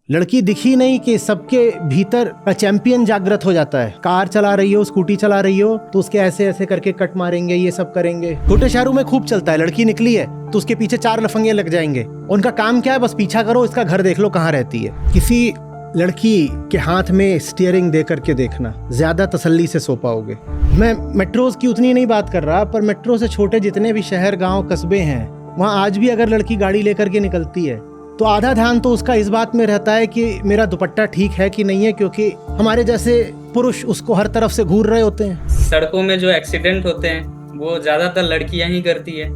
लड़की दिखी नहीं कि सबके भीतर चैंपियन जागृत हो जाता है। कार चला रही हो, स्कूटी चला रही हो तो उसके ऐसे ऐसे करके कट मारेंगे, ये सब करेंगे। छोटे शहरों में खूब चलता है, लड़की निकली है तो उसके पीछे 4 लफंगे लग जाएंगे। उनका काम क्या है? बस पीछा करो, इसका घर देख लो कहाँ रहती है। किसी लड़की के हाथ में स्टीयरिंग दे करके देखना, ज्यादा तसल्ली से सो पाओगे। मैं मेट्रोज की उतनी नहीं बात कर रहा, पर मेट्रो से छोटे जितने भी शहर, गांव, कस्बे हैं, वहाँ आज भी अगर लड़की गाड़ी लेकर के निकलती है तो आधा ध्यान तो उसका इस बात में रहता है कि मेरा दुपट्टा ठीक है कि नहीं है, क्योंकि हमारे जैसे पुरुष उसको हर तरफ से घूर रहे होते हैं। सड़कों में जो एक्सीडेंट होते हैं वो ज्यादातर लड़कियां ही करती है।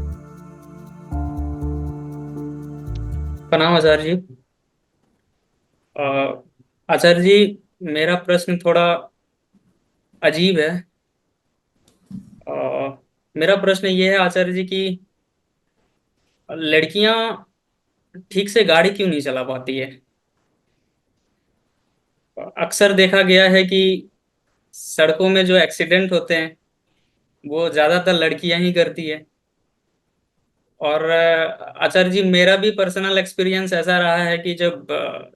प्रणाम आचार्य जी। आचार्य जी, मेरा प्रश्न थोड़ा अजीब है। मेरा प्रश्न ये है आचार्य जी कि लड़कियां ठीक से गाड़ी क्यों नहीं चला पाती है। अक्सर देखा गया है कि सड़कों में जो एक्सीडेंट होते हैं वो ज्यादातर लड़कियां ही करती है। और आचार्य जी, मेरा भी पर्सनल एक्सपीरियंस ऐसा रहा है कि जब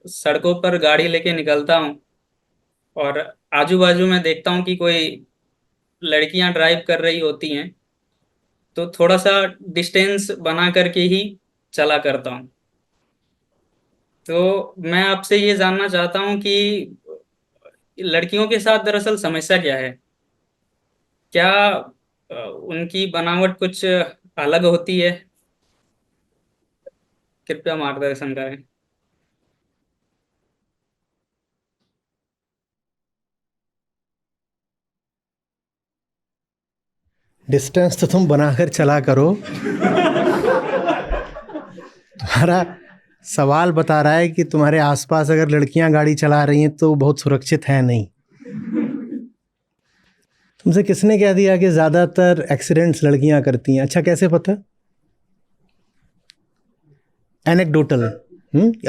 सड़कों पर गाड़ी लेके निकलता हूँ और आजू बाजू में देखता हूँ कि कोई लड़कियां ड्राइव कर रही होती हैं तो थोड़ा सा डिस्टेंस बना करके ही चला करता हूँ। तो मैं आपसे ये जानना चाहता हूँ कि लड़कियों के साथ दरअसल समस्या क्या है। क्या उनकी बनावट कुछ अलग होती है? कृपया मार्गदर्शन करें। डिस्टेंस तो तुम बनाकर चला करो। तुम्हारा सवाल बता रहा है कि तुम्हारे आसपास अगर लड़कियां गाड़ी चला रही हैं तो बहुत सुरक्षित है नहीं। तुमसे किसने कह दिया कि ज्यादातर एक्सीडेंट्स लड़कियां करती हैं? अच्छा, कैसे पता? एनेक्डोटल,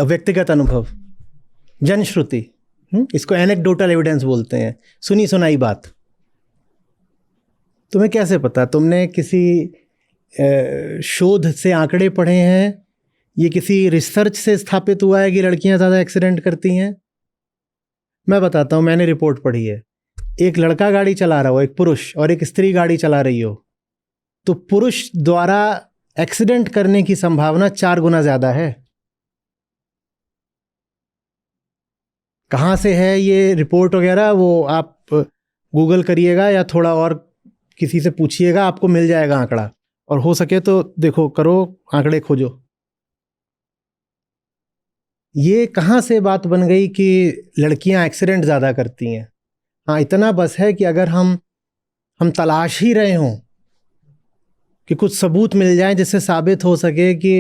व्यक्तिगत अनुभव, जनश्रुति, इसको एनेक्डोटल एविडेंस बोलते हैं, सुनी सुनाई बात। तुम्हें कैसे पता? तुमने किसी शोध से आंकड़े पढ़े हैं? ये किसी रिसर्च से स्थापित हुआ है कि लड़कियां ज़्यादा एक्सीडेंट करती हैं? मैं बताता हूँ, मैंने रिपोर्ट पढ़ी है। एक लड़का गाड़ी चला रहा हो, एक पुरुष, और एक स्त्री गाड़ी चला रही हो, तो पुरुष द्वारा एक्सीडेंट करने की संभावना 4 गुना ज़्यादा है। कहाँ से है ये रिपोर्ट वगैरह, वो आप गूगल करिएगा या थोड़ा और किसी से पूछिएगा, आपको मिल जाएगा आंकड़ा। और हो सके तो देखो, करो, आंकड़े खोजो। ये कहाँ से बात बन गई कि लड़कियां एक्सीडेंट ज़्यादा करती हैं? हाँ, इतना बस है कि अगर हम तलाश ही रहे हों कि कुछ सबूत मिल जाए जिससे साबित हो सके कि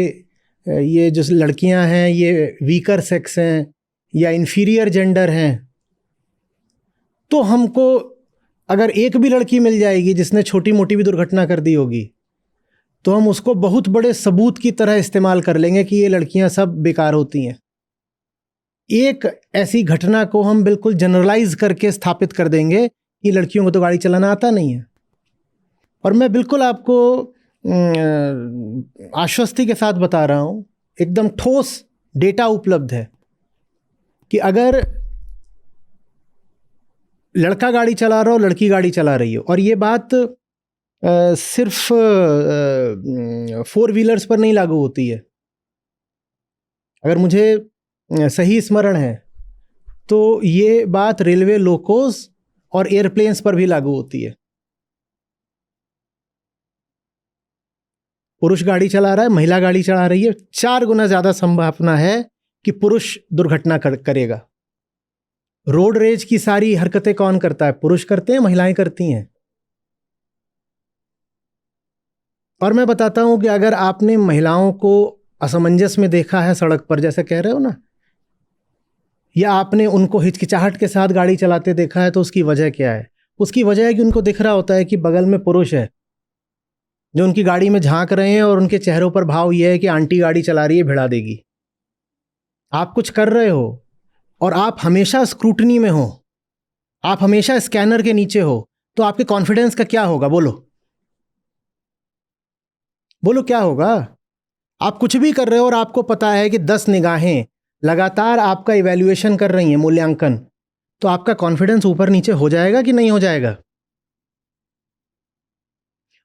ये जो लड़कियां हैं ये वीकर सेक्स हैं या इन्फीरियर जेंडर हैं, तो हमको अगर एक भी लड़की मिल जाएगी जिसने छोटी मोटी भी दुर्घटना कर दी होगी, तो हम उसको बहुत बड़े सबूत की तरह इस्तेमाल कर लेंगे कि ये लड़कियां सब बेकार होती हैं। एक ऐसी घटना को हम बिल्कुल जनरलाइज करके स्थापित कर देंगे कि लड़कियों को तो गाड़ी चलाना आता नहीं है। और मैं बिल्कुल आपको आश्वस्ति के साथ बता रहा हूँ, एकदम ठोस डेटा उपलब्ध है कि अगर लड़का गाड़ी चला रहा हो, लड़की गाड़ी चला रही हो, और ये बात सिर्फ 4 व्हीलर्स पर नहीं लागू होती है। अगर मुझे सही स्मरण है तो ये बात रेलवे लोकोस और एयरप्लेन्स पर भी लागू होती है। पुरुष गाड़ी चला रहा है, महिला गाड़ी चला रही है, 4 गुना ज्यादा संभावना है कि पुरुष दुर्घटना करेगा। रोड रेज की सारी हरकतें कौन करता है? पुरुष करते हैं, महिलाएं करती हैं। और मैं बताता हूं कि अगर आपने महिलाओं को असमंजस में देखा है सड़क पर, जैसे कह रहे हो ना, या आपने उनको हिचकिचाहट के साथ गाड़ी चलाते देखा है, तो उसकी वजह क्या है? उसकी वजह है कि उनको दिख रहा होता है कि बगल में पुरुष है जो उनकी गाड़ी में झांक रहे हैं, और उनके चेहरों पर भाव यह है कि आंटी गाड़ी चला रही है, भिड़ा देगी। आप कुछ कर रहे हो और आप हमेशा स्क्रूटनी में हो, आप हमेशा स्कैनर के नीचे हो, तो आपके कॉन्फिडेंस का क्या होगा? बोलो बोलो, क्या होगा? आप कुछ भी कर रहे हो और आपको पता है कि 10 निगाहें लगातार आपका इवैल्यूएशन कर रही हैं, मूल्यांकन, तो आपका कॉन्फिडेंस ऊपर नीचे हो जाएगा कि नहीं हो जाएगा?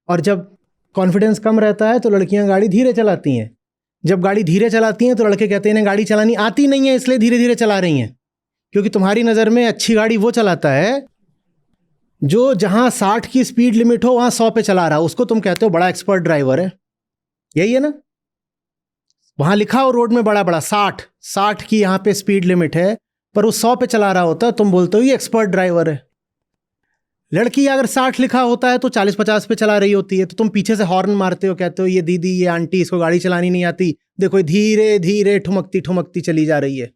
और जब कॉन्फिडेंस कम रहता है तो लड़कियां गाड़ी धीरे चलाती हैं। जब गाड़ी धीरे चलाती हैं तो लड़के कहते हैं इन्हें गाड़ी चलानी आती नहीं है, इसलिए धीरे धीरे चला रही हैं। क्योंकि तुम्हारी नज़र में अच्छी गाड़ी वो चलाता है जो जहां 60 की स्पीड लिमिट हो वहां 100 पे चला रहा है, उसको तुम कहते हो बड़ा एक्सपर्ट ड्राइवर है। यही है ना? वहां लिखा हो रोड में बड़ा बड़ा 60 की यहां पे स्पीड लिमिट है, पर वो 100 पे चला रहा होता है, तुम बोलते हो ये एक्सपर्ट ड्राइवर है। लड़की अगर 60 लिखा होता है तो 40-50 पे चला रही होती है, तो तुम पीछे से हॉर्न मारते हो, कहते हो ये दीदी, ये आंटी, इसको गाड़ी चलानी नहीं आती, देखो धीरे धीरे ठुमकती ठुमकती चली जा रही है।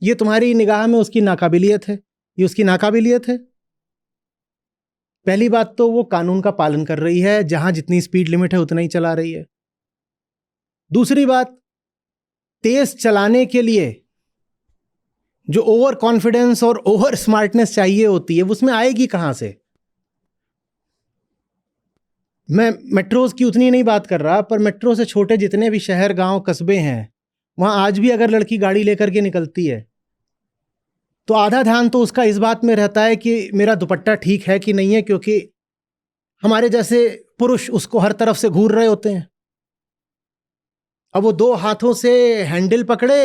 ये तुम्हारी निगाह में उसकी नाकाबिलियत है। ये उसकी नाकाबिलियत है। पहली बात तो वो कानून का पालन कर रही है, जहां जितनी स्पीड लिमिट है उतना ही चला रही है। दूसरी बात, तेज चलाने के लिए जो ओवर कॉन्फिडेंस और ओवर स्मार्टनेस चाहिए होती है, उसमें आएगी कहां से? मैं मेट्रोज की उतनी नहीं बात कर रहा, पर मेट्रो से छोटे जितने भी शहर, गांव, कस्बे हैं, वहां आज भी अगर लड़की गाड़ी लेकर के निकलती है तो आधा ध्यान तो उसका इस बात में रहता है कि मेरा दुपट्टा ठीक है कि नहीं है, क्योंकि हमारे जैसे पुरुष उसको हर तरफ से घूर रहे होते हैं। अब वो 2 हाथों से हैंडल पकड़े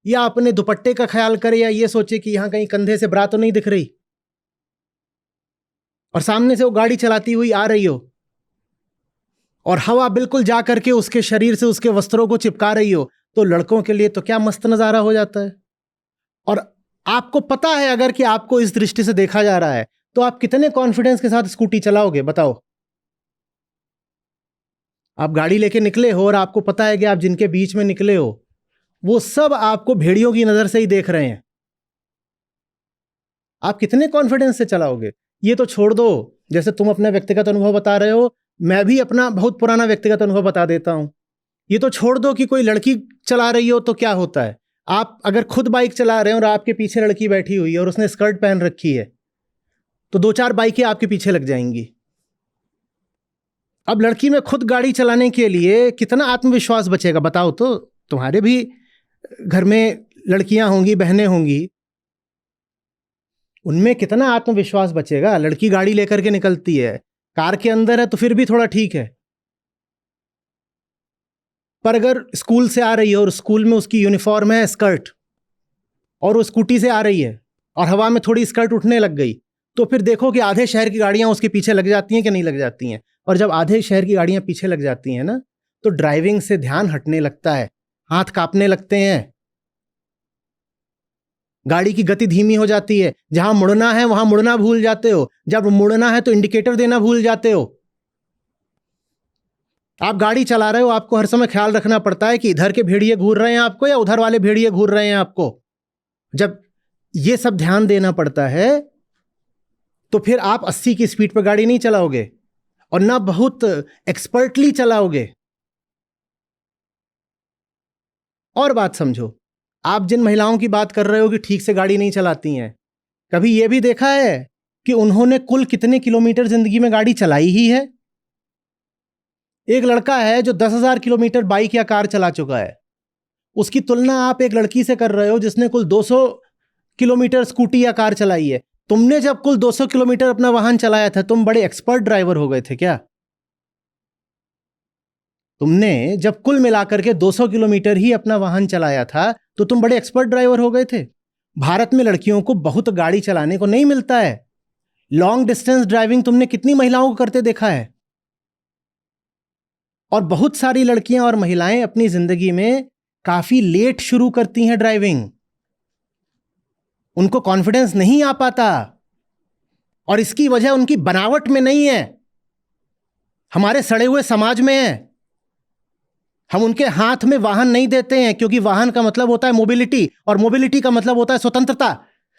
या अपने दुपट्टे का ख्याल करे, या ये सोचे कि यहां कहीं कंधे से ब्रा तो नहीं दिख रही, और सामने से वो गाड़ी चलाती हुई आ रही हो और हवा बिल्कुल जा करके उसके शरीर से उसके वस्त्रों को चिपका रही हो, तो लड़कों के लिए तो क्या मस्त नजारा हो जाता है। और आपको पता है अगर कि आपको इस दृष्टि से देखा जा रहा है, तो आप कितने कॉन्फिडेंस के साथ स्कूटी चलाओगे, बताओ? आप गाड़ी लेके निकले हो और आपको पता है कि आप जिनके बीच में निकले हो वो सब आपको भेड़ियों की नजर से ही देख रहे हैं। आप कितने कॉन्फिडेंस से चलाओगे? ये तो छोड़ दो, जैसे तुम अपना व्यक्तिगत अनुभव बता रहे हो, मैं भी अपना बहुत पुराना व्यक्तिगत अनुभव बता देता हूं। ये तो छोड़ दो कि कोई लड़की चला रही हो तो क्या होता है। आप अगर खुद बाइक चला रहे हो और आपके पीछे लड़की बैठी हुई है और उसने स्कर्ट पहन रखी है, तो 2-4 बाइकें आपके पीछे लग जाएंगी। अब लड़की में खुद गाड़ी चलाने के लिए कितना आत्मविश्वास बचेगा, बताओ तो? तुम्हारे भी घर में लड़कियां होंगी, बहनें होंगी, उनमें कितना आत्मविश्वास बचेगा? लड़की गाड़ी लेकर के निकलती है, कार के अंदर है तो फिर भी थोड़ा ठीक है, पर अगर स्कूल से आ रही है और स्कूल में उसकी यूनिफॉर्म है स्कर्ट, और वो स्कूटी से आ रही है और हवा में थोड़ी स्कर्ट उठने लग गई, तो फिर देखो कि आधे शहर की गाड़ियां उसके पीछे लग जाती हैं कि नहीं लग जाती हैं। और जब आधे शहर की गाड़ियां पीछे लग जाती हैं ना, तो ड्राइविंग से ध्यान हटने लगता है, हाथ कांपने लगते हैं, गाड़ी की गति धीमी हो जाती है, जहां मुड़ना है वहां मुड़ना भूल जाते हो, जब मुड़ना है तो इंडिकेटर देना भूल जाते हो। आप गाड़ी चला रहे हो, आपको हर समय ख्याल रखना पड़ता है कि इधर के भेड़िए घूर रहे हैं आपको या उधर वाले भेड़िए घूर रहे हैं आपको। जब ये सब ध्यान देना पड़ता है तो फिर आप 80 की स्पीड पर गाड़ी नहीं चलाओगे और ना बहुत एक्सपर्टली चलाओगे। और बात समझो, आप जिन महिलाओं की बात कर रहे हो कि ठीक से गाड़ी नहीं चलाती हैं, कभी यह भी देखा है कि उन्होंने कुल कितने किलोमीटर जिंदगी में गाड़ी चलाई ही है? एक लड़का है जो 10,000 किलोमीटर बाइक या कार चला चुका है, उसकी तुलना आप एक लड़की से कर रहे हो जिसने कुल 200 किलोमीटर स्कूटी या कार चलाई है। तुमने जब कुल 200 किलोमीटर अपना वाहन चलाया था, तुम बड़े एक्सपर्ट ड्राइवर हो गए थे क्या? तुमने जब कुल मिलाकर के 200 किलोमीटर ही अपना वाहन चलाया था तो तुम बड़े एक्सपर्ट ड्राइवर हो गए थे। भारत में लड़कियों को बहुत गाड़ी चलाने को नहीं मिलता है। लॉन्ग डिस्टेंस ड्राइविंग तुमने कितनी महिलाओं को करते देखा है? और बहुत सारी लड़कियां और महिलाएं अपनी जिंदगी में काफी लेट शुरू करती हैं ड्राइविंग। उनको कॉन्फिडेंस नहीं आ पाता, और इसकी वजह उनकी बनावट में नहीं है, हमारे सड़े हुए समाज में है। हम उनके हाथ में वाहन नहीं देते हैं, क्योंकि वाहन का मतलब होता है मोबिलिटी, और मोबिलिटी का मतलब होता है स्वतंत्रता,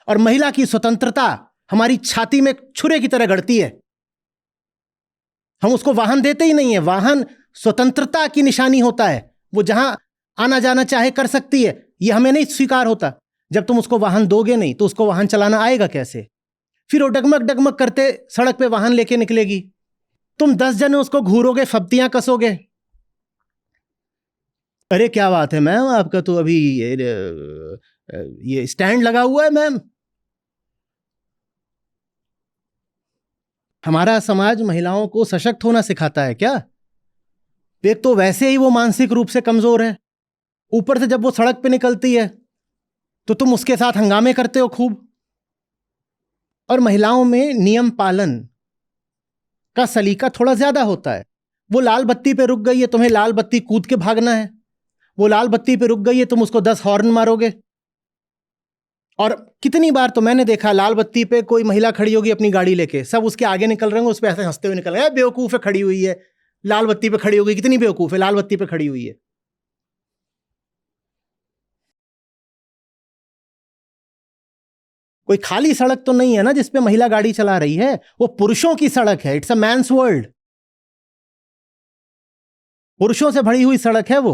और महिला की स्वतंत्रता हमारी छाती में छुरे की तरह गड़ती है। हम उसको वाहन देते ही नहीं है। वाहन स्वतंत्रता की निशानी होता है, वो जहां आना जाना चाहे कर सकती है, यह हमें नहीं स्वीकार होता। जब तुम उसको वाहन दोगे नहीं तो उसको वाहन चलाना आएगा कैसे? फिर वो डगमग डगमग करते सड़क पे वाहन लेके निकलेगी, तुम 10 जने उसको घूरोगे, फब्तियां कसोगे। अरे क्या बात है मैम, आपका तो अभी ये स्टैंड लगा हुआ है मैम। हमारा समाज महिलाओं को सशक्त होना सिखाता है क्या? एक तो वैसे ही वो मानसिक रूप से कमजोर है, ऊपर से जब वो सड़क पे निकलती है तो तुम उसके साथ हंगामे करते हो खूब। और महिलाओं में नियम पालन का सलीका थोड़ा ज्यादा होता है। वो लाल बत्ती पे रुक गई है, तुम्हें लाल बत्ती कूद के भागना है। वो लाल बत्ती पे रुक गई है, तुम उसको 10 हॉर्न मारोगे। और कितनी बार तो मैंने देखा, लाल बत्ती पे कोई महिला खड़ी होगी अपनी गाड़ी लेके, सब उसके आगे निकल रहे होंगे, उस पर ऐसे हंसते हुए निकल रहे हैं, बेवकूफ है, खड़ी हुई है लाल बत्ती पे खड़ी होगी, कितनी बेवकूफ है, लाल बत्ती पे खड़ी हुई है। कोई खाली सड़क तो नहीं है ना जिसपे महिला गाड़ी चला रही है, वो पुरुषों की सड़क है, इट्स अ मैन्स वर्ल्ड। पुरुषों से भरी हुई सड़क है वो,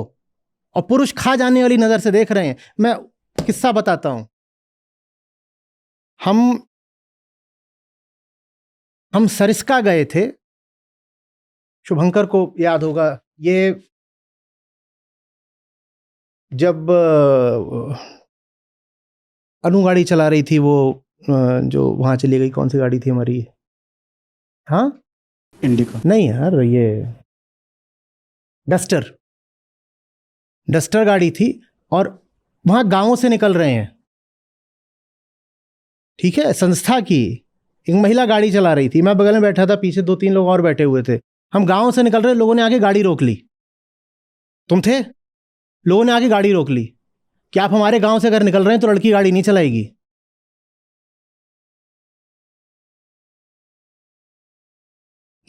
और पुरुष खा जाने वाली नजर से देख रहे हैं। मैं किस्सा बताता हूं। हम सरिस्का गए थे, शुभंकर को याद होगा, ये जब अनु गाड़ी चला रही थी, वो जो वहां चली गई, कौन सी गाड़ी थी हमारी? हाँ, इंडिका नहीं यार, ये डस्टर, डस्टर गाड़ी थी। और वहां गांवों से निकल रहे हैं, ठीक है, संस्था की एक महिला गाड़ी चला रही थी, मैं बगल में बैठा था, पीछे 2-3 लोग और बैठे हुए थे। हम गांव से निकल रहे, लोगों ने आके गाड़ी रोक ली। तुम थे? लोगों ने आके गाड़ी रोक ली कि आप हमारे गांव से अगर निकल रहे हैं तो लड़की गाड़ी नहीं चलाएगी।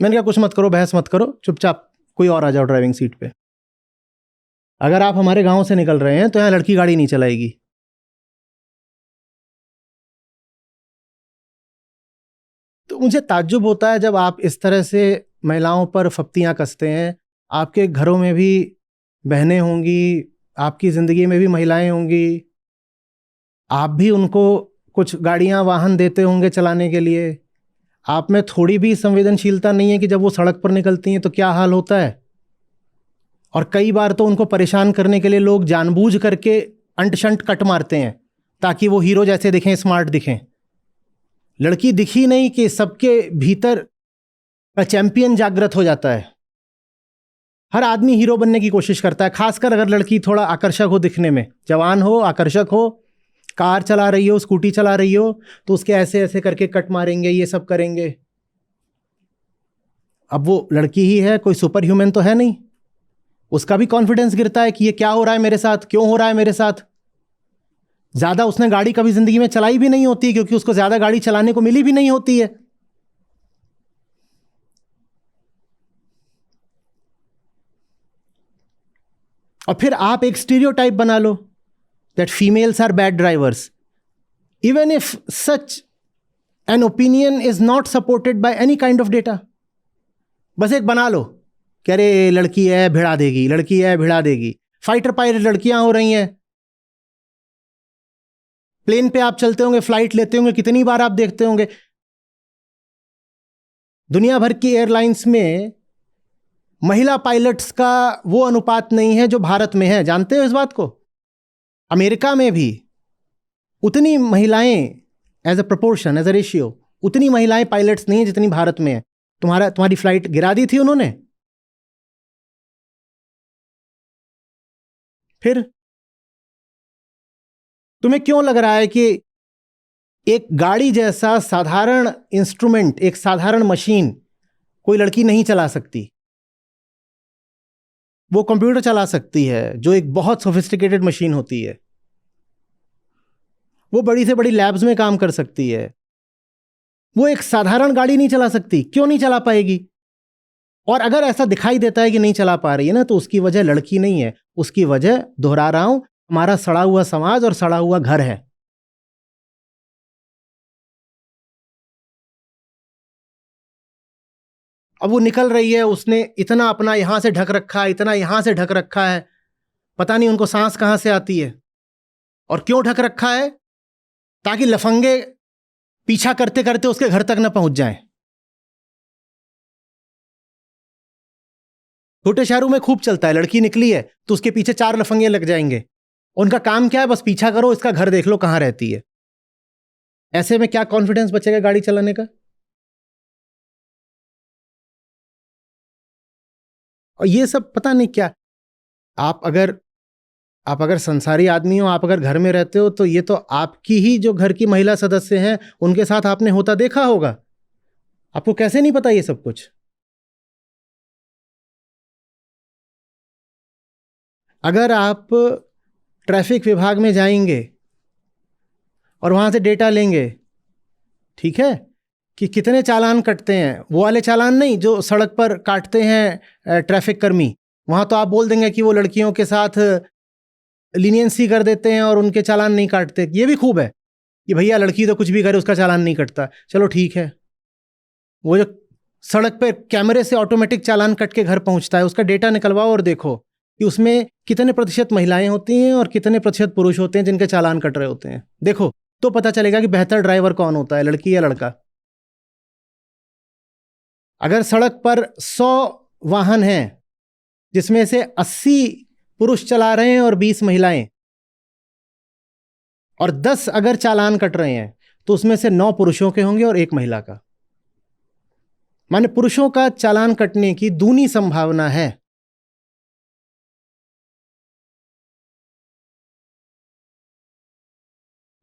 मैंने कहा कुछ मत करो, बहस मत करो, चुपचाप कोई और आ जाओ ड्राइविंग सीट पे। अगर आप हमारे गांव से निकल रहे हैं तो यहां लड़की गाड़ी नहीं चलाएगी। तो मुझे ताज्जुब होता है जब आप इस तरह से महिलाओं पर फप्तियां कसते हैं। आपके घरों में भी बहनें होंगी, आपकी ज़िंदगी में भी महिलाएं होंगी, आप भी उनको कुछ गाड़ियां वाहन देते होंगे चलाने के लिए। आप में थोड़ी भी संवेदनशीलता नहीं है कि जब वो सड़क पर निकलती हैं तो क्या हाल होता है। और कई बार तो उनको परेशान करने के लिए लोग जानबूझ करके अंट शंट कट मारते हैं ताकि वो हीरो जैसे दिखें, स्मार्ट दिखें। लड़की दिखी नहीं कि सबके भीतर चैंपियन जागृत हो जाता है। हर आदमी हीरो बनने की कोशिश करता है, खासकर अगर लड़की थोड़ा आकर्षक हो दिखने में, जवान हो, आकर्षक हो, कार चला रही हो, स्कूटी चला रही हो, तो उसके ऐसे ऐसे करके कट मारेंगे, ये सब करेंगे। अब वो लड़की ही है, कोई सुपर ह्यूमन तो है नहीं। उसका भी कॉन्फिडेंस गिरता है कि ये क्या हो रहा है मेरे साथ, क्यों हो रहा है मेरे साथ। ज्यादा उसने गाड़ी कभी जिंदगी में चलाई भी नहीं होती, क्योंकि उसको ज्यादा गाड़ी चलाने को मिली भी नहीं होती है। और फिर आप एक स्टीरियोटाइप बना लो that females are bad drivers, even if such an opinion is not supported by any kind of data. बस एक बना लो कि अरे लड़की है भिड़ा देगी, लड़की है भिड़ा देगी। फाइटर पायलट लड़कियां हो रही हैं, प्लेन पे आप चलते होंगे, फ्लाइट लेते होंगे, कितनी बार आप देखते होंगे दुनिया भर की एयरलाइंस में महिला पायलट्स का वो अनुपात नहीं है जो भारत में है। जानते हो इस बात को? अमेरिका में भी उतनी महिलाएं, as a proportion, as a ratio, उतनी महिलाएं पायलट्स नहीं है जितनी भारत में है। तुम्हारी फ्लाइट गिरा दी थी उन्होंने। फिर तुम्हें क्यों लग रहा है कि एक गाड़ी जैसा साधारण इंस्ट्रूमेंट, एक साधारण मशीन कोई लड़की नहीं चला सकती? वो कंप्यूटर चला सकती है, जो एक बहुत सोफिस्टिकेटेड मशीन होती है। वो बड़ी से बड़ी लैब्स में काम कर सकती है। वो एक साधारण गाड़ी नहीं चला सकती। क्यों नहीं चला पाएगी? और अगर ऐसा दिखाई देता है कि नहीं चला पा रही है ना, तो उसकी वजह लड़की नहीं है, उसकी वजह, दोहरा रहा हूं, हमारा सड़ा हुआ समाज और सड़ा हुआ घर है। अब वो निकल रही है, उसने इतना अपना यहां से ढक रखा है, इतना यहां से ढक रखा है, पता नहीं उनको सांस कहां से आती है। और क्यों ढक रखा है? ताकि लफंगे पीछा करते करते उसके घर तक न पहुंच जाएं। छोटे शहरों में खूब चलता है, लड़की निकली है तो उसके पीछे 4 लफंगे लग जाएंगे। उनका काम क्या है? बस पीछा करो, इसका घर देख लो कहाँ रहती है। ऐसे में क्या कॉन्फिडेंस बचेगा गाड़ी चलाने का? और ये सब पता नहीं क्या। आप अगर संसारी आदमी हो, आप अगर घर में रहते हो, तो ये तो आपकी ही जो घर की महिला सदस्य हैं उनके साथ आपने होता देखा होगा। आपको कैसे नहीं पता ये सब कुछ? अगर आप ट्रैफिक विभाग में जाएंगे और वहां से डेटा लेंगे, ठीक है, कि कितने चालान कटते हैं, वो वाले चालान नहीं जो सड़क पर काटते हैं ट्रैफिक कर्मी, वहां तो आप बोल देंगे कि वो लड़कियों के साथ लीनियंसी कर देते हैं और उनके चालान नहीं काटते। ये भी खूब है कि भैया लड़की तो कुछ भी करे उसका चालान नहीं कटता, चलो ठीक है। वो जो सड़क पे कैमरे से ऑटोमेटिक चालान कट के घर पहुंचता है, उसका डेटा निकलवाओ और देखो कि उसमें कितने प्रतिशत महिलाएं होती हैं और कितने प्रतिशत पुरुष होते हैं जिनके चालान कट रहे होते हैं। देखो तो पता चलेगा कि बेहतर ड्राइवर कौन होता है, लड़की या लड़का। अगर सड़क पर 100 वाहन हैं जिसमें से 80 पुरुष चला रहे हैं और 20 महिलाएं, और 10 अगर चालान कट रहे हैं, तो उसमें से 9 पुरुषों के होंगे और 1 महिला का। माने पुरुषों का चालान कटने की दूनी संभावना है।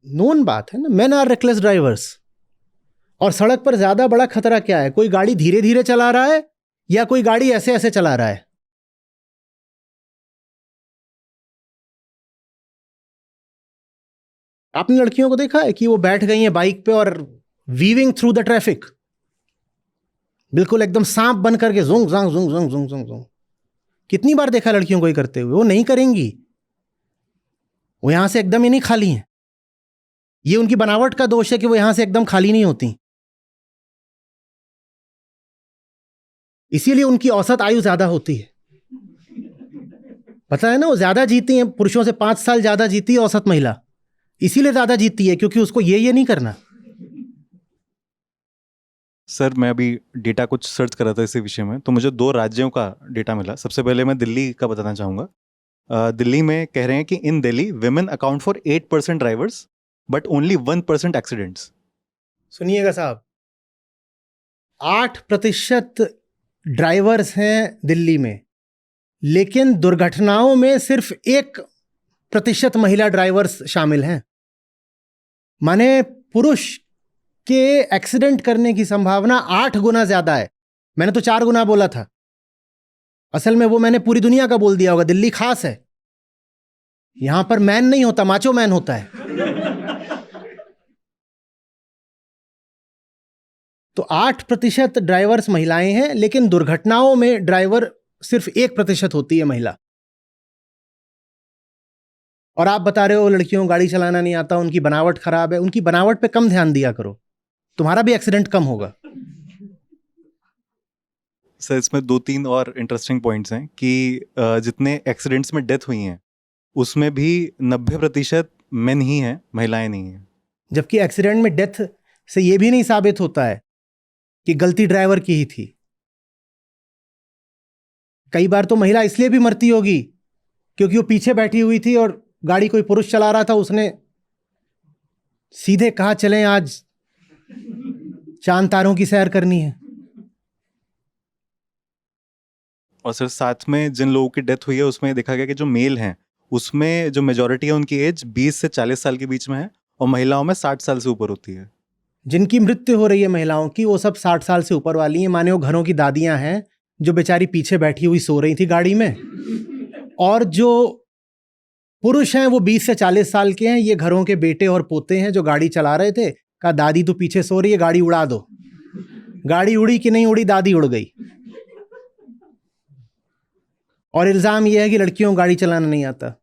नोन बात है ना, मेन आर रेकलेस ड्राइवर्स। और सड़क पर ज्यादा बड़ा खतरा क्या है? कोई गाड़ी धीरे धीरे चला रहा है या कोई गाड़ी ऐसे ऐसे चला रहा है? आपने लड़कियों को देखा है कि वो बैठ गई हैं बाइक पे और वीविंग थ्रू द ट्रैफिक, बिल्कुल एकदम सांप बन करके जुंग जांग जुंग जुंग जुंग जुंग जुंग। कितनी बार देखा लड़कियों को ही करते हुए? वो नहीं करेंगी, वो यहां से एकदम ही नहीं खाली हैं। ये उनकी बनावट का दोष है कि वो यहां से एकदम खाली नहीं होती, इसीलिए उनकी औसत आयु ज्यादा होती है। पता है ना, वो ज्यादा जीती हैं, पुरुषों से 5 साल ज्यादा जीती है औसत महिला। इसीलिए ज्यादा जीतती है क्योंकि उसको ये नहीं करना। सर मैं अभी डेटा कुछ सर्च कर रहा था इसी विषय में, तो मुझे 2 राज्यों का डेटा मिला। सबसे पहले मैं दिल्ली का बताना चाहूँगा। दिल्ली में कह रहे हैं कि in Delhi women account for 8% drivers but only 1% accidents. सुनिएगा साहब, 8% ड्राइवर्स हैं दिल्ली में, लेकिन दुर्घटनाओं में सिर्फ 1% महिला ड्राइवर्स शामिल हैं। माने पुरुष के एक्सीडेंट करने की संभावना 8 गुना ज्यादा है। मैंने तो 4 गुना बोला था, असल में वो मैंने पूरी दुनिया का बोल दिया होगा, दिल्ली खास है। यहां पर मैन नहीं होता, माचो मैन होता है। तो 8% ड्राइवर्स महिलाएं हैं, लेकिन दुर्घटनाओं में ड्राइवर सिर्फ 1% होती है महिला। और आप बता रहे हो लड़कियों को गाड़ी चलाना नहीं आता, उनकी बनावट खराब है। उनकी बनावट पे कम ध्यान दिया करो, तुम्हारा भी एक्सीडेंट कम होगा। सर इसमें 2-3 और इंटरेस्टिंग पॉइंट्स हैं कि जितने एक्सीडेंट्स में डेथ हुई हैं उसमें भी 90% मेन ही हैं, महिलाएं नहीं हैं। जबकि एक्सीडेंट में डेथ से यह भी नहीं साबित होता है कि गलती ड्राइवर की ही थी। कई बार तो महिला इसलिए भी मरती होगी क्योंकि वो पीछे बैठी हुई थी और गाड़ी कोई पुरुष चला रहा था, उसने सीधे कहा चलें आज चांद तारों की सैर करनी है। और सर साथ में जिन लोगों की डेथ हुई है उसमें देखा गया कि जो मेल हैं उसमें जो मेजॉरिटी है उनकी एज 20 से 40 साल के बीच में है और महिलाओं में 60 साल से ऊपर होती है। जिनकी मृत्यु हो रही है महिलाओं की, वो सब 60 साल से ऊपर वाली हैं। माने वो घरों की दादियां हैं जो बेचारी पीछे बैठी हुई सो रही थी गाड़ी में, और जो पुरुष हैं वो 20 से 40 साल के हैं। ये घरों के बेटे और पोते हैं जो गाड़ी चला रहे थे। कहा दादी तू पीछे सो रही है, गाड़ी उड़ा दो। गाड़ी उड़ी कि नहीं उड़ी, दादी उड़ गई। और इल्जाम यह है कि लड़कियों को गाड़ी चलाना नहीं आता।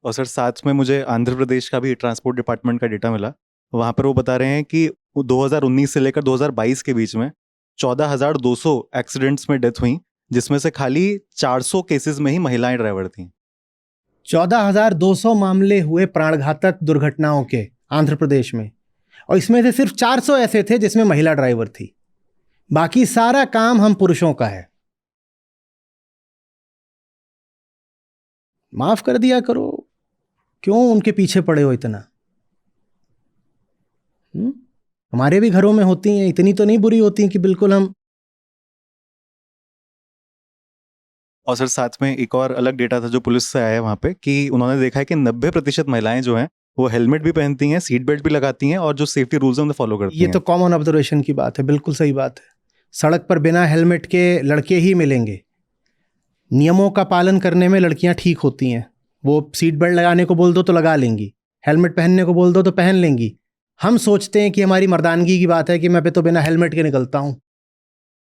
और सर साथ में मुझे आंध्र प्रदेश का भी ट्रांसपोर्ट डिपार्टमेंट का डेटा मिला। वहाँ पर वो बता रहे हैं कि 2019 से लेकर 2022 के बीच में 14,200 एक्सीडेंट्स में डेथ हुई, जिसमें से खाली 400 केसेस में ही महिलाएं ड्राइवर थीं। 14,200 मामले हुए प्राणघातक दुर्घटनाओं के आंध्र प्रदेश में, और इसमें से सिर्फ 400 ऐसे थे जिसमें महिला ड्राइवर थी, बाकी सारा काम हम पुरुषों का है। माफ कर दिया करो, क्यों उनके पीछे पड़े हो इतना? हमारे भी घरों में होती हैं, इतनी तो नहीं बुरी होती कि बिल्कुल हम। और सर साथ में एक और अलग डेटा था जो पुलिस से आया है वहाँ पे, कि उन्होंने देखा है कि 90% महिलाएं जो हैं वो हेलमेट भी पहनती हैं, सीट बेल्ट भी लगाती हैं और जो सेफ्टी रूल्स हैं उन्हें फॉलो करती हैं। ये तो कॉमन ऑब्जर्वेशन की बात है, बिल्कुल सही बात है। सड़क पर बिना हेलमेट के लड़के ही मिलेंगे। नियमों का पालन करने में लड़कियां ठीक होती हैं। वो सीट बेल्ट लगाने को बोल दो तो लगा लेंगी, हेलमेट पहनने को बोल दो तो पहन लेंगी। हम सोचते हैं कि हमारी मर्दानगी की बात है कि मैं पे तो बिना हेलमेट के निकलता हूँ।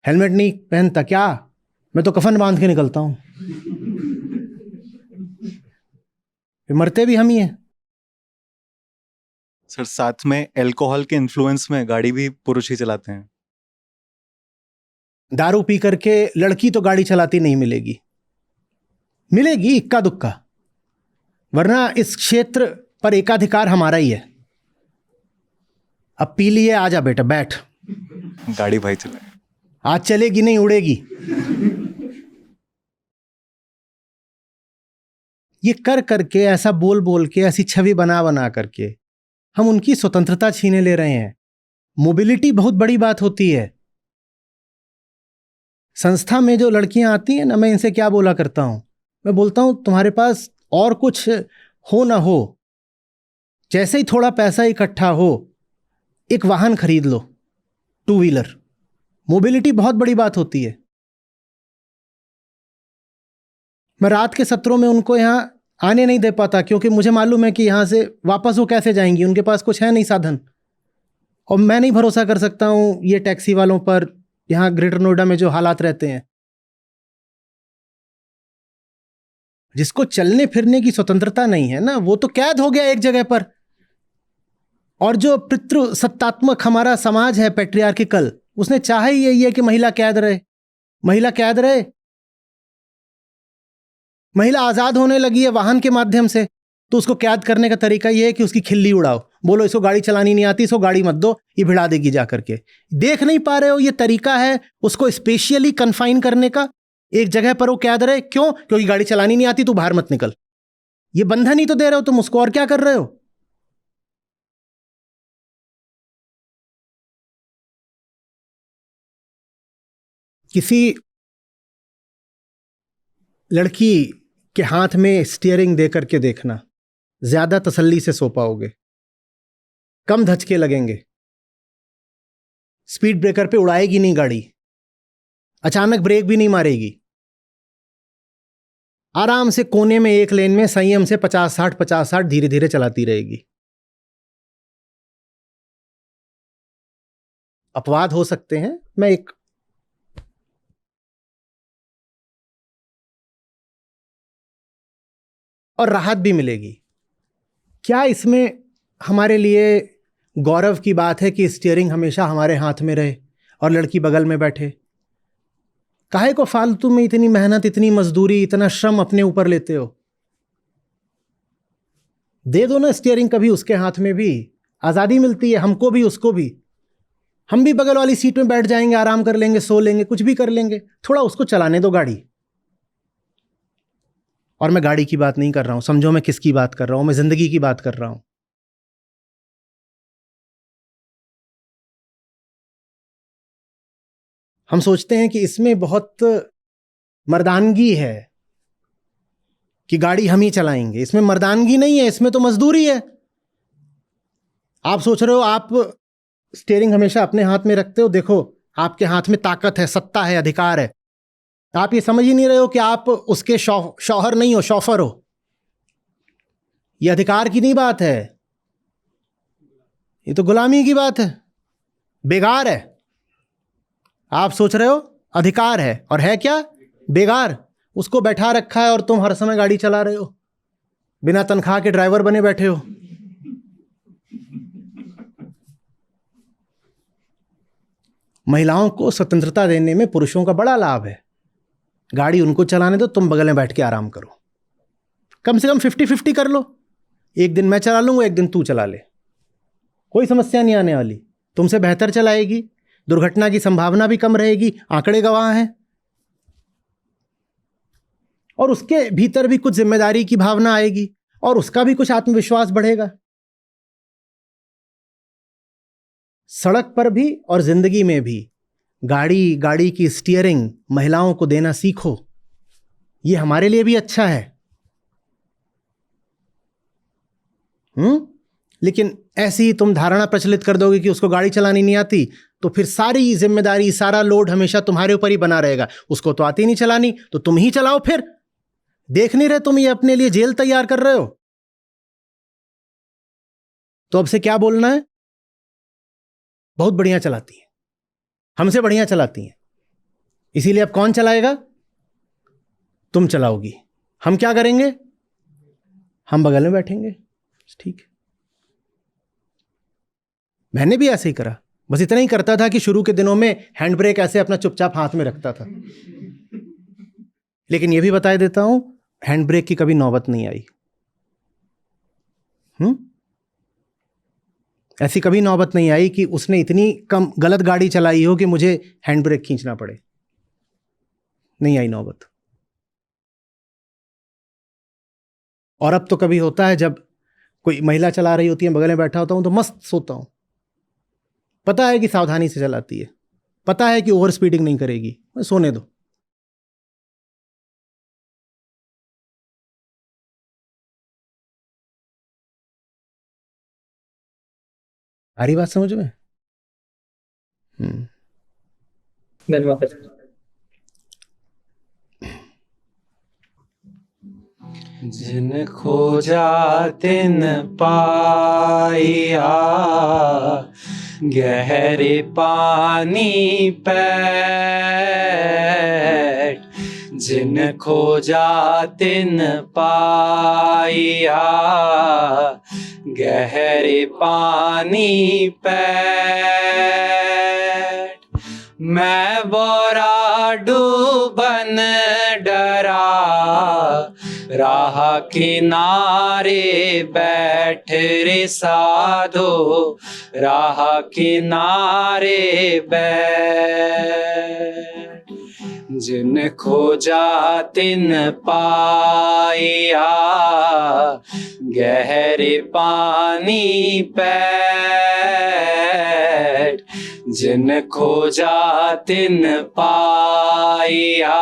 हेलमेट नहीं पहनता क्या? मैं तो कफन बांध के निकलता हूँ। मरते भी हम ही हैं। सर साथ में अल्कोहल के इन्फ्लुएंस में गाड़ी भी पुरुष ही चलाते हैं। दारू पी करके लड़की तो गाड़ी चलाती नहीं मिलेगी, मिलेगी इक्का दुक्का, वरना इस क्षेत्र पर एकाधिकार हमारा ही है। अब पी लिए, आजा बेटा बैठ, गाड़ी भाई चलाए। आज चलेगी नहीं उड़ेगी। ये कर करके, ऐसा बोल बोल के, ऐसी छवि बना बना करके हम उनकी स्वतंत्रता छीने ले रहे हैं। मोबिलिटी बहुत बड़ी बात होती है। संस्था में जो लड़कियां आती हैं ना, मैं इनसे क्या बोला करता हूं, मैं बोलता हूं तुम्हारे पास और कुछ हो ना हो, जैसे ही थोड़ा पैसा इकट्ठा हो एक वाहन खरीद लो, 2 व्हीलर। मोबिलिटी बहुत बड़ी बात होती है। मैं रात के सत्रों में उनको यहाँ आने नहीं दे पाता, क्योंकि मुझे मालूम है कि यहाँ से वापस वो कैसे जाएंगी, उनके पास कुछ है नहीं साधन। और मैं नहीं भरोसा कर सकता हूँ ये टैक्सी वालों पर, यहाँ ग्रेटर नोएडा में जो हालात रहते हैं। जिसको चलने फिरने की स्वतंत्रता नहीं है ना, वो तो कैद हो गया एक जगह पर। और जो पितृसत्तात्मक हमारा समाज है, पैट्रियार्किकल, उसने चाहा ही यही है कि महिला कैद रहे, महिला कैद रहे। महिला आजाद होने लगी है वाहन के माध्यम से, तो उसको कैद करने का तरीका यह है कि उसकी खिल्ली उड़ाओ, बोलो इसको गाड़ी चलानी नहीं आती, इसको गाड़ी मत दो, ये भिड़ा देगी जा करके। देख नहीं पा रहे हो ये तरीका है उसको स्पेशली कन्फाइन करने का, एक जगह पर वो कैद रहे। क्यों? क्योंकि गाड़ी चलानी नहीं आती, तू बाहर मत निकल। ये बंधन ही तो दे रहे हो तुम उसको, और क्या कर रहे हो? किसी लड़की के हाथ में स्टीयरिंग दे करके देखना, ज्यादा तसल्ली से सो पाओगे, कम धचके लगेंगे, स्पीड ब्रेकर पे उड़ाएगी नहीं गाड़ी, अचानक ब्रेक भी नहीं मारेगी, आराम से कोने में एक लेन में संयम से 50-60 धीरे धीरे चलाती रहेगी। अपवाद हो सकते हैं, मैं एक और राहत भी मिलेगी। क्या इसमें हमारे लिए गौरव की बात है कि स्टीयरिंग हमेशा हमारे हाथ में रहे और लड़की बगल में बैठे? काहे को फालतू में इतनी मेहनत, इतनी मजदूरी, इतना श्रम अपने ऊपर लेते हो? दे दो ना स्टीयरिंग कभी उसके हाथ में भी, आजादी मिलती है हमको भी उसको भी। हम भी बगल वाली सीट में बैठ जाएंगे, आराम कर लेंगे, सो लेंगे, कुछ भी कर लेंगे, थोड़ा उसको चलाने दो गाड़ी। और मैं गाड़ी की बात नहीं कर रहा हूं, समझो मैं किसकी बात कर रहा हूं, मैं जिंदगी की बात कर रहा हूं। हम सोचते हैं कि इसमें बहुत मर्दानगी है कि गाड़ी हम ही चलाएंगे। इसमें मर्दानगी नहीं है, इसमें तो मजदूरी है। आप सोच रहे हो आप स्टीयरिंग हमेशा अपने हाथ में रखते हो, देखो आपके हाथ में ताकत है, सत्ता है, अधिकार है। आप ये समझ ही नहीं रहे हो कि आप उसके शौहर नहीं हो, शौफर हो। ये अधिकार की नहीं बात है, ये तो गुलामी की बात है, बेगार है। आप सोच रहे हो अधिकार है, और है क्या? बेगार। उसको बैठा रखा है और तुम हर समय गाड़ी चला रहे हो, बिना तनख्वाह के ड्राइवर बने बैठे हो। महिलाओं को स्वतंत्रता देने में पुरुषों का बड़ा लाभ है। गाड़ी उनको चलाने दो, तुम बगल में बैठ के आराम करो। कम से कम 50-50 कर लो, एक दिन मैं चला लूंगा, एक दिन तू चला ले। कोई समस्या नहीं आने वाली, तुमसे बेहतर चलाएगी, दुर्घटना की संभावना भी कम रहेगी, आंकड़े गवाह हैं। और उसके भीतर भी कुछ जिम्मेदारी की भावना आएगी और उसका भी कुछ आत्मविश्वास बढ़ेगा। सड़क पर भी और जिंदगी में भी गाड़ी की स्टीयरिंग महिलाओं को देना सीखो, ये हमारे लिए भी अच्छा है। लेकिन ऐसी ही तुम धारणा प्रचलित कर दोगे कि उसको गाड़ी चलानी नहीं आती, तो फिर सारी जिम्मेदारी, सारा लोड हमेशा तुम्हारे ऊपर ही बना रहेगा। उसको तो आती नहीं चलानी, तो तुम ही चलाओ। फिर देख नहीं रहे तुम ये अपने लिए जेल तैयार कर रहे हो? तो अब से क्या बोलना है? बहुत बढ़िया चलाती है, हमसे बढ़िया चलाती हैं, इसीलिए अब कौन चलाएगा? तुम चलाओगी। हम क्या करेंगे? हम बगल में बैठेंगे। ठीक है, मैंने भी ऐसे ही करा। बस इतना ही करता था कि शुरू के दिनों में हैंड ब्रेक ऐसे अपना चुपचाप हाथ में रखता था। लेकिन यह भी बता देता हूं, हैंड ब्रेक की कभी नौबत नहीं आई। ऐसी कभी नौबत नहीं आई कि उसने इतनी कम गलत गाड़ी चलाई हो कि मुझे हैंड ब्रेक खींचना पड़े। नहीं आई नौबत। और अब तो कभी होता है जब कोई महिला चला रही होती है, बगल में बैठा होता हूं तो मस्त सोता हूं। पता है कि सावधानी से चलाती है, पता है कि ओवर स्पीडिंग नहीं करेगी, सोने दो। आ रही बात समझ में? धन्यवाद। जिन खोजा तिन पाया, गहरे पानी पैठ। जिन खोजा तिन पाया, गहरे पानी पैठ। मैं बोरा डूबन डरा, राह किनारे बैठ रे साधो, राह किनारे बैठ। जिन खोजा तिन पाया, गहरे पानी पैठ। जिन खोजा तिन पाया,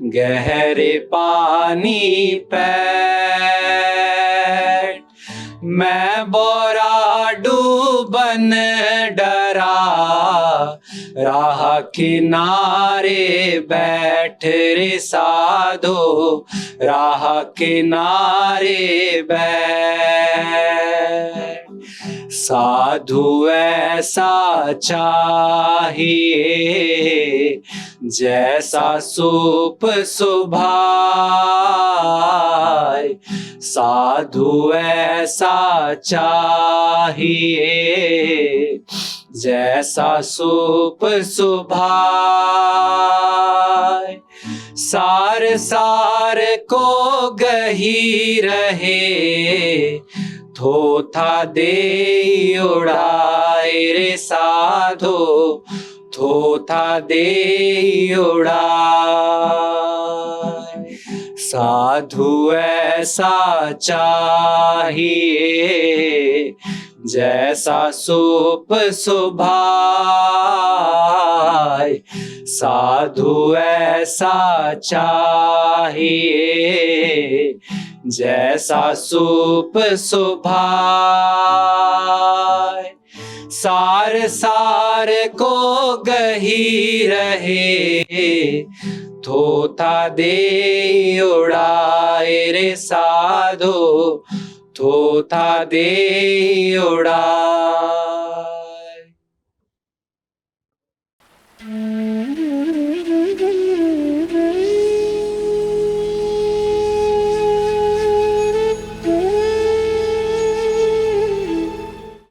गहरे पानी पैठ। मैं बोरा डूबन डरा, राह किनारे बैठ रे साधो, राह किनारे बैठ। साधु ऐसा चाहिए, जैसा सूप सुभाए। साधु ऐसा चाहिए, जैसा सूप सुभाए। सार सार को गही रहे, थोथा दे उड़ाए रे साधो, थोथा दे उड़ाए। साधु ऐसा चाहिए, जैसा सूप सुभाए। साधु ऐसा चाहिए, जैसा सूप सुभाए। सार सार को गही रहे, थोथा दे उड़ाए रे साधो, थोथा दे उड़ा।